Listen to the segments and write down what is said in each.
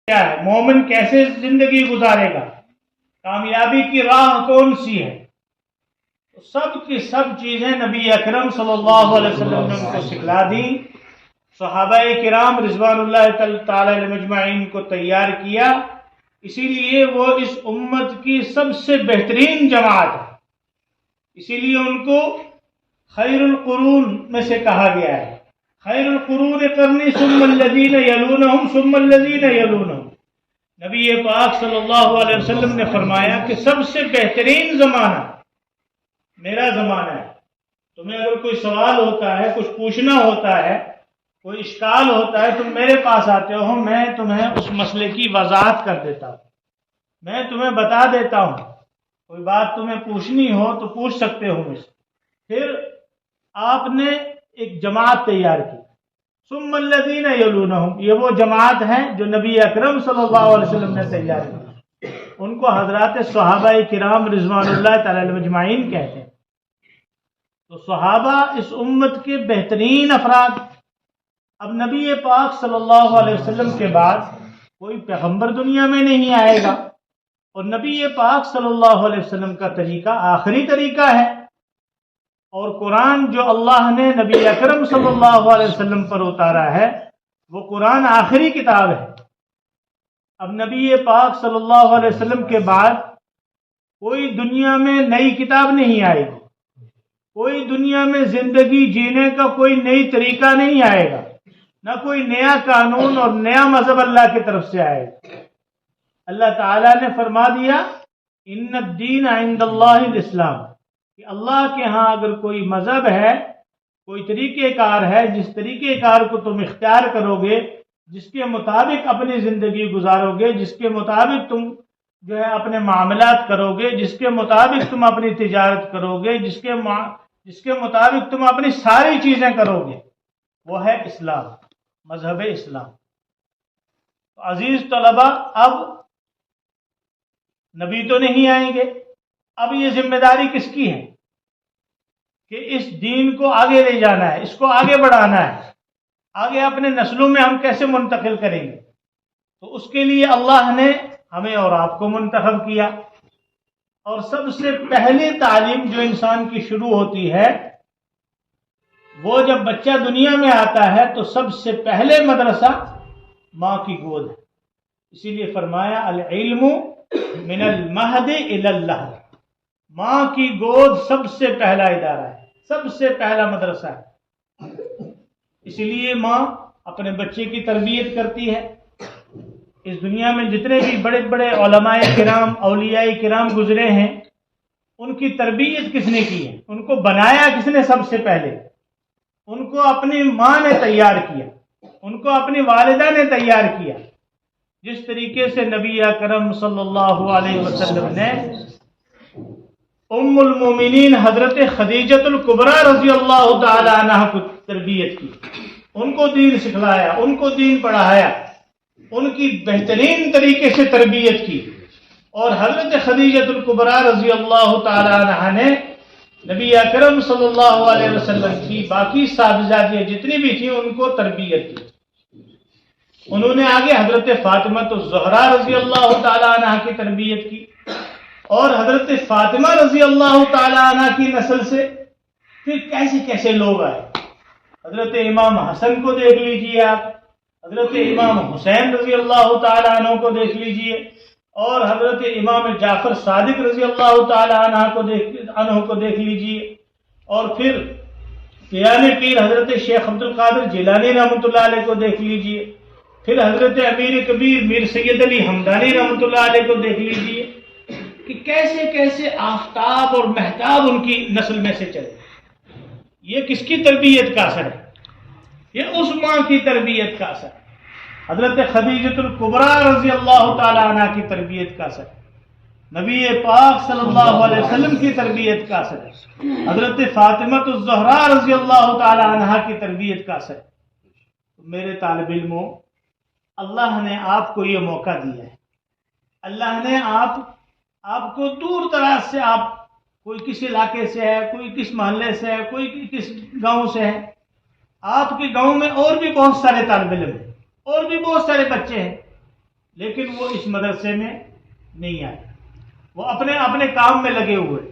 کیا ہے، مومن کیسے زندگی گزارے گا، کامیابی کی راہ کون سی ہے، سب کی سب چیزیں نبی اکرم صلی اللہ علیہ وسلم نے ان کو سکھلا دی. صحابہ کرام رضوان اللہ تعالی علیہم اجمعین کو تیار کیا، اسی لیے وہ اس امت کی سب سے بہترین جماعت ہے. اسی لیے ان کو خیر القرون میں سے کہا گیا ہے. خیر القرون قرنی ثم الذین یلونہم ثم الذین یلونہم. نبی پاک صلی اللہ علیہ وسلم نے فرمایا کہ سب سے بہترین زمانہ میرا زمانہ ہے. تمہیں اگر کوئی سوال ہوتا ہے، کچھ پوچھنا ہوتا ہے، کوئی اشکال ہوتا ہے، تم میرے پاس آتے ہو، میں تمہیں اس مسئلے کی وضاحت کر دیتا ہوں، میں تمہیں بتا دیتا ہوں. کوئی بات تمہیں پوچھنی ہو تو پوچھ سکتے ہو مجھ سے. پھر آپ نے ایک جماعت تیار کی، ثم الذین یلونہم، یہ وہ جماعت ہے جو نبی اکرم صلی اللہ علیہ وسلم نے تیار کی. ان کو حضرات صحابہ کرام رضوان اللہ تعالی علیہم اجمعین کہتے ہیں. تو صحابہ اس امت کے بہترین افراد. اب نبی پاک صلی اللہ علیہ وسلم کے بعد کوئی پیغمبر دنیا میں نہیں آئے گا، اور نبی پاک صلی اللہ علیہ وسلم کا طریقہ آخری طریقہ ہے. اور قرآن جو اللہ نے نبی اکرم صلی اللہ علیہ وسلم پر اتارا ہے وہ قرآن آخری کتاب ہے. اب نبی پاک صلی اللہ علیہ وسلم کے بعد کوئی دنیا میں نئی کتاب نہیں آئے گی، کوئی دنیا میں زندگی جینے کا کوئی نئی طریقہ نہیں آئے گا، نہ کوئی نیا قانون اور نیا مذہب اللہ کی طرف سے آئے گا. اللہ تعالیٰ نے فرما دیا ان الدین عند اللہ الاسلام، کہ اللہ کے ہاں اگر کوئی مذہب ہے، کوئی طریقہ کار ہے، جس طریقہ کار کو تم اختیار کرو گے، جس کے مطابق اپنی زندگی گزارو گے، جس کے مطابق تم جو ہے اپنے معاملات کرو گے، جس کے مطابق تم اپنی تجارت کرو گے، جس کے مطابق تم اپنی ساری چیزیں کرو گے، وہ ہے اسلام، مذہب اسلام. تو عزیز طلبہ، اب نبی تو نہیں آئیں گے، اب یہ ذمہ داری کس کی ہے کہ اس دین کو آگے لے جانا ہے، اس کو آگے بڑھانا ہے. آگے اپنے نسلوں میں ہم کیسے منتقل کریں گے؟ تو اس کے لیے اللہ نے ہمیں اور آپ کو منتخب کیا. اور سب سے پہلی تعلیم جو انسان کی شروع ہوتی ہے، وہ جب بچہ دنیا میں آتا ہے تو سب سے پہلے مدرسہ ماں کی گود ہے. اسی لیے فرمایا العلم من المہد الی اللحد، ماں کی گود سب سے پہلا ادارہ ہے، سب سے پہلا مدرسہ ہے. اسی لیے ماں اپنے بچے کی تربیت کرتی ہے. اس دنیا میں جتنے بھی بڑے بڑے علماء کرام، اولیاء کرام گزرے ہیں، ان کی تربیت کس نے کی ہے؟ ان کو بنایا کس نے؟ سب سے پہلے ان کو اپنی ماں نے تیار کیا، ان کو اپنی والدہ نے تیار کیا. جس طریقے سے نبی اکرم صلی اللہ علیہ وسلم نے ام المومنین حضرت خدیجۃ الکبریٰ رضی اللہ تعالی عنہ کو تربیت کی، ان کو دین سکھلایا، ان کو دین پڑھایا، ان کی بہترین طریقے سے تربیت کی. اور حضرت خدیجۃ الکبریٰ رضی اللہ تعالی عنہ نے نبی اکرم صلی اللہ علیہ وسلم کی باقی صاحبزادیاں جتنی بھی تھیں ان کو تربیت کی. انہوں نے آگے حضرت فاطمہ الزہرا رضی اللہ تعالی عنہ کی تربیت کی، اور حضرت فاطمہ رضی اللہ تعالی عنہ کی نسل سے پھر کیسے کیسے لوگ آئے. حضرت امام حسن کو دیکھ لیجئے آپ، حضرت امام حسین رضی اللہ تعالی عنہ کو دیکھ لیجئے، اور حضرت امام جعفر صادق رضی اللہ تعالی عنہ کو دیکھ لیجئے، اور پھر پیران پیر حضرت شیخ عبد القادر جیلانی رحمۃ اللہ علیہ کو دیکھ لیجئے، پھر حضرت امیر کبیر میر سید علی ہمدانی رحمۃ اللہ علیہ کو دیکھ لیجئے کہ کیسے کیسے آفتاب اور مہتاب ان کی نسل میں سے چلے. یہ کس کی تربیت کا اثر ہے؟ یہ اس ماں کی تربیت کا اثر ہے. حضرت خدیجۃ الکبریٰ رضی اللہ تعالی عنہ کی تربیت کا اثر ہے، نبی پاک صلی اللہ علیہ وسلم کی تربیت کا اثر ہے، حضرت فاطمہ الزہرا رضی اللہ تعالی عنہ کی تربیت کا اثر ہے. میرے طالب علموں، اللہ نے آپ کو یہ موقع دیا ہے، اللہ نے آپ کو دور دراز سے، آپ کوئی کس علاقے سے ہے، کوئی کس محلے سے ہے، کوئی کس گاؤں سے ہے. آپ کے گاؤں میں اور بھی بہت سارے طالب علم ہیں، اور بھی بہت سارے بچے ہیں، لیکن وہ اس مدرسے میں نہیں آئے، وہ اپنے اپنے کام میں لگے ہوئے،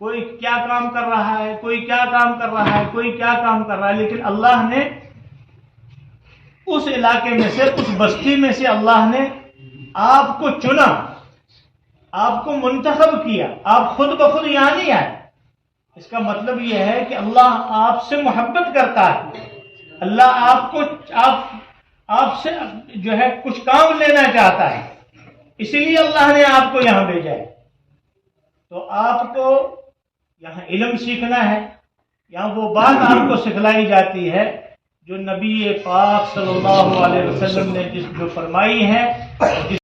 کوئی کیا کام کر رہا ہے، کوئی کیا کام کر رہا ہے، کوئی کیا کام کر رہا ہے، لیکن اللہ نے اس علاقے میں سے، اس بستی میں سے اللہ نے آپ کو چنا، آپ کو منتخب کیا، آپ خود بخود یہاں نہیں آئے۔ اس کا مطلب یہ ہے کہ اللہ آپ سے محبت کرتا ہے، اللہ آپ سے جو ہے کچھ کام لینا چاہتا ہے، اسی لیے اللہ نے آپ کو یہاں بھیجا ہے۔ تو آپ کو یہاں علم سیکھنا ہے، یہاں وہ بات آپ کو سکھلائی جاتی ہے جو نبی پاک صلی اللہ علیہ وسلم نے جو فرمائی ہے،